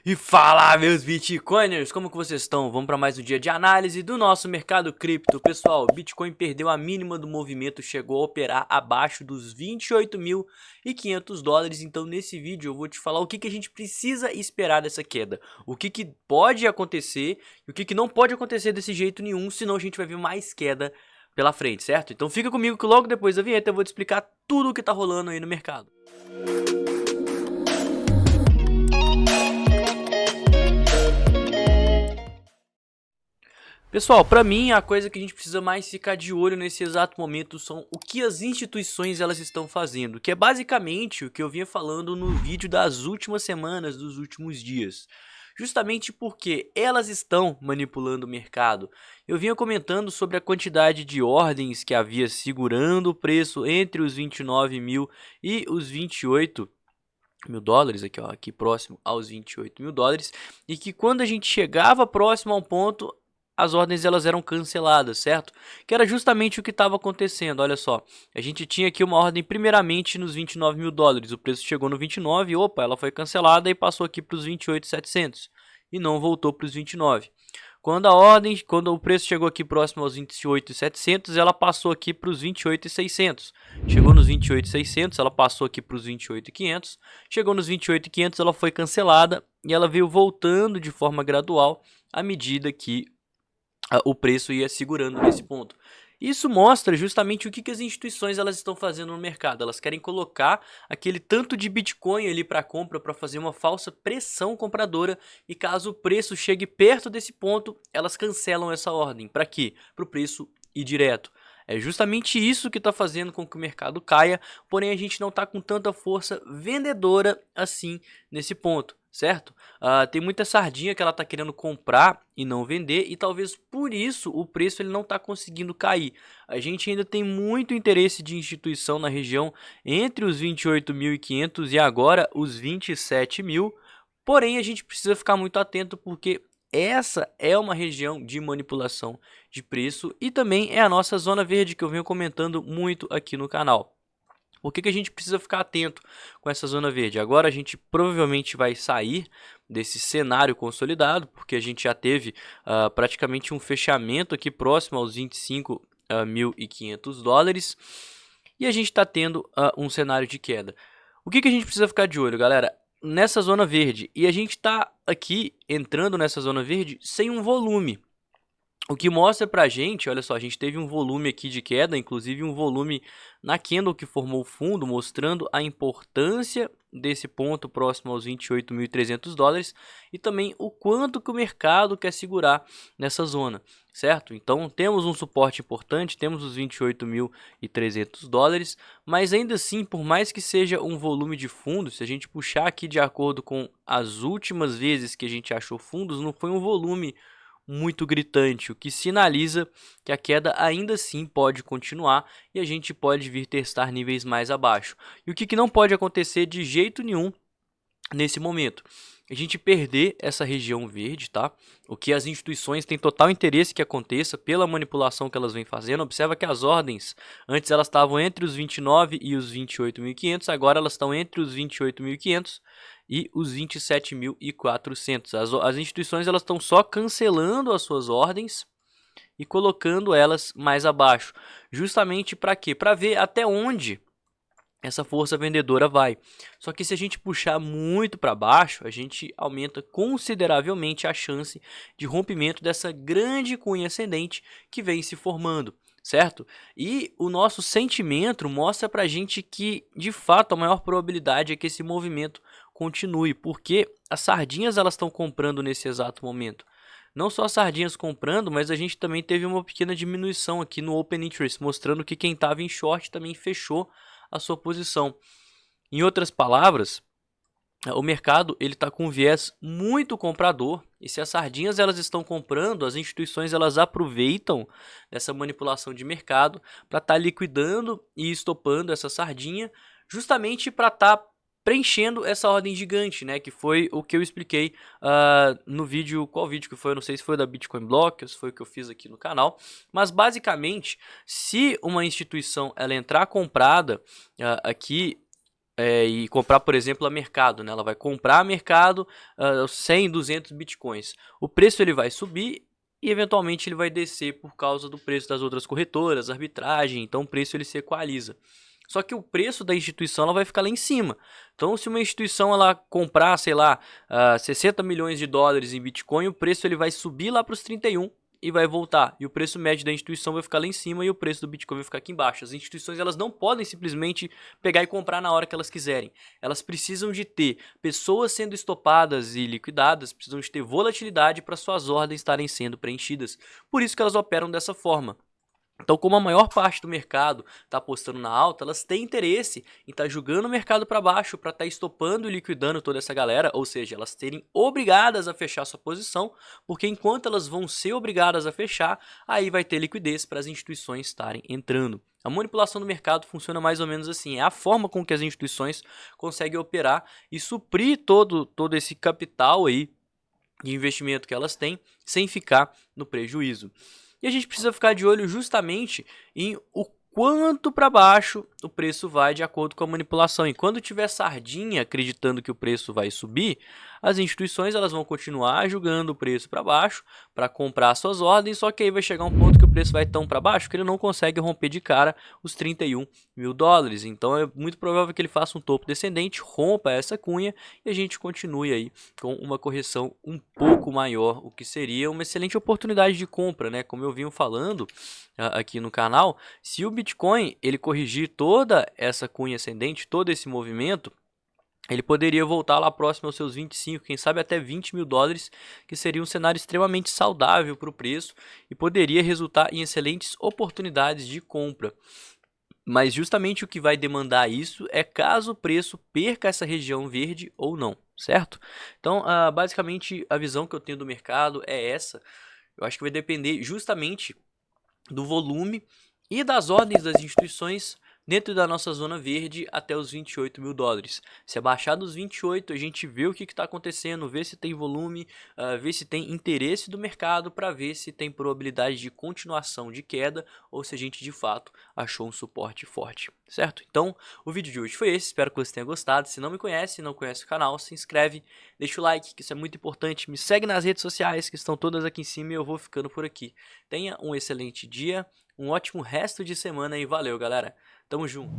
E fala, meus Bitcoiners, como que vocês estão? Vamos para mais um dia de análise do nosso mercado cripto. Pessoal, o Bitcoin perdeu a mínima do movimento, chegou a operar abaixo dos 28.500 dólares. Então nesse vídeo eu vou te falar o que a gente precisa esperar dessa queda. O que pode acontecer e o que não pode acontecer desse jeito nenhum, senão a gente vai ver mais queda pela frente, certo? Então fica comigo que logo depois da vinheta eu vou te explicar tudo o que tá rolando aí no mercado. Pessoal, para mim a coisa que a gente precisa mais ficar de olho nesse exato momento são o que as instituições elas estão fazendo, que é basicamente o que eu vinha falando no vídeo das últimas semanas, dos últimos dias. Justamente porque elas estão manipulando o mercado. Eu vinha comentando sobre a quantidade de ordens que havia segurando o preço entre os 29 mil e os 28 mil dólares, aqui, ó, aqui próximo aos 28 mil dólares, e que quando a gente chegava próximo a um ponto, as ordens elas eram canceladas, certo? Que era justamente o que estava acontecendo. Olha só, a gente tinha aqui uma ordem primeiramente nos 29 mil dólares, o preço chegou no 29, opa, ela foi cancelada e passou aqui para os 28.700 e não voltou para os 29. Quando o preço chegou aqui próximo aos 28.700, ela passou aqui para os 28.600. Chegou nos 28.600, ela passou aqui para os 28.500. Chegou nos 28.500, ela foi cancelada e ela veio voltando de forma gradual à medida que o preço ia segurando nesse ponto. Isso mostra justamente o que as instituições elas estão fazendo no mercado. Elas querem colocar aquele tanto de Bitcoin ali para compra para fazer uma falsa pressão compradora e caso o preço chegue perto desse ponto, elas cancelam essa ordem. Para quê? Para o preço ir direto. É justamente isso que está fazendo com que o mercado caia, porém a gente não está com tanta força vendedora assim nesse ponto, certo? Tem muita sardinha que ela está querendo comprar e não vender e talvez por isso o preço ele não está conseguindo cair. A gente ainda tem muito interesse de instituição na região entre os 28.500 e agora os 27 mil, porém a gente precisa ficar muito atento porque essa é uma região de manipulação de preço e também é a nossa zona verde que eu venho comentando muito aqui no canal. Por que a gente precisa ficar atento com essa zona verde? Agora a gente provavelmente vai sair desse cenário consolidado, porque a gente já teve praticamente um fechamento aqui próximo aos 25.500 dólares e a gente está tendo um cenário de queda. O que a gente precisa ficar de olho, galera? Nessa zona verde, e a gente está aqui entrando nessa zona verde sem um volume. O que mostra pra gente, olha só, a gente teve um volume aqui de queda, inclusive um volume na candle que formou o fundo, mostrando a importância desse ponto próximo aos 28.300 dólares e também o quanto que o mercado quer segurar nessa zona, certo? Então temos um suporte importante, temos os 28.300 dólares, mas ainda assim, por mais que seja um volume de fundos, se a gente puxar aqui de acordo com as últimas vezes que a gente achou fundos, não foi um volume muito gritante, o que sinaliza que a queda ainda assim pode continuar e a gente pode vir testar níveis mais abaixo. E o que não pode acontecer de jeito nenhum nesse momento? A gente perder essa região verde, tá? O que as instituições têm total interesse que aconteça pela manipulação que elas vêm fazendo. Observa que as ordens, antes elas estavam entre os 29 e os 28.500, agora elas estão entre os 28.500 e os 27.400. As instituições elas estão só cancelando as suas ordens e colocando elas mais abaixo. Justamente para quê? Para ver até onde essa força vendedora vai. Só que se a gente puxar muito para baixo, a gente aumenta consideravelmente a chance de rompimento dessa grande cunha ascendente que vem se formando, certo? E o nosso sentimento mostra para a gente que, de fato, a maior probabilidade é que esse movimento continue, porque as sardinhas elas estão comprando nesse exato momento. Não só as sardinhas comprando, mas a gente também teve uma pequena diminuição aqui no Open Interest, mostrando que quem estava em short também fechou a sua posição. Em outras palavras, o mercado ele está com um viés muito comprador e se as sardinhas elas estão comprando, as instituições elas aproveitam dessa manipulação de mercado para estar liquidando e estopando essa sardinha, justamente para estar preenchendo essa ordem gigante, né? Que foi o que eu expliquei no vídeo, qual vídeo que foi? Eu não sei se foi da Bitcoin Block ou se foi o que eu fiz aqui no canal, mas basicamente, se uma instituição ela entrar comprada aqui e comprar, por exemplo, a mercado, né? Ela vai comprar a mercado 100, 200 bitcoins. O preço ele vai subir e eventualmente ele vai descer por causa do preço das outras corretoras, arbitragem, então o preço ele se equaliza. Só que o preço da instituição ela vai ficar lá em cima. Então, se uma instituição ela comprar, sei lá, 60 milhões de dólares em Bitcoin, o preço ele vai subir lá para os 31 e vai voltar. E o preço médio da instituição vai ficar lá em cima e o preço do Bitcoin vai ficar aqui embaixo. As instituições elas não podem simplesmente pegar e comprar na hora que elas quiserem. Elas precisam de ter pessoas sendo estopadas e liquidadas, precisam de ter volatilidade para suas ordens estarem sendo preenchidas. Por isso que elas operam dessa forma. Então, como a maior parte do mercado está apostando na alta, elas têm interesse em estar jogando o mercado para baixo para estar estopando e liquidando toda essa galera, ou seja, elas serem obrigadas a fechar sua posição, porque enquanto elas vão ser obrigadas a fechar, aí vai ter liquidez para as instituições estarem entrando. A manipulação do mercado funciona mais ou menos assim, é a forma com que as instituições conseguem operar e suprir todo esse capital aí de investimento que elas têm sem ficar no prejuízo. E a gente precisa ficar de olho justamente em o quanto para baixo o preço vai de acordo com a manipulação. E quando tiver sardinha acreditando que o preço vai subir, as instituições elas vão continuar jogando o preço para baixo para comprar suas ordens, só que aí vai chegar um ponto que o preço vai tão para baixo que ele não consegue romper de cara os 31 mil dólares. Então é muito provável que ele faça um topo descendente, rompa essa cunha e a gente continue aí com uma correção um pouco maior, o que seria uma excelente oportunidade de compra, né? Como eu vinha falando aqui no canal, se o Bitcoin ele corrigir toda essa cunha ascendente, todo esse movimento, ele poderia voltar lá próximo aos seus 25, quem sabe até 20 mil dólares, que seria um cenário extremamente saudável para o preço e poderia resultar em excelentes oportunidades de compra. Mas justamente o que vai demandar isso é caso o preço perca essa região verde ou não, certo? Então, basicamente, a visão que eu tenho do mercado é essa. Eu acho que vai depender justamente do volume e das ordens das instituições dentro da nossa zona verde até os 28 mil dólares. Se abaixar dos 28, a gente vê o que está acontecendo, vê se tem volume, vê se tem interesse do mercado para ver se tem probabilidade de continuação de queda ou se a gente de fato achou um suporte forte, certo? Então, o vídeo de hoje foi esse, espero que você tenha gostado. Se não me conhece, não conhece o canal, se inscreve, deixa o like, que isso é muito importante. Me segue nas redes sociais, que estão todas aqui em cima e eu vou ficando por aqui. Tenha um excelente dia, um ótimo resto de semana e valeu, galera! Tamo junto!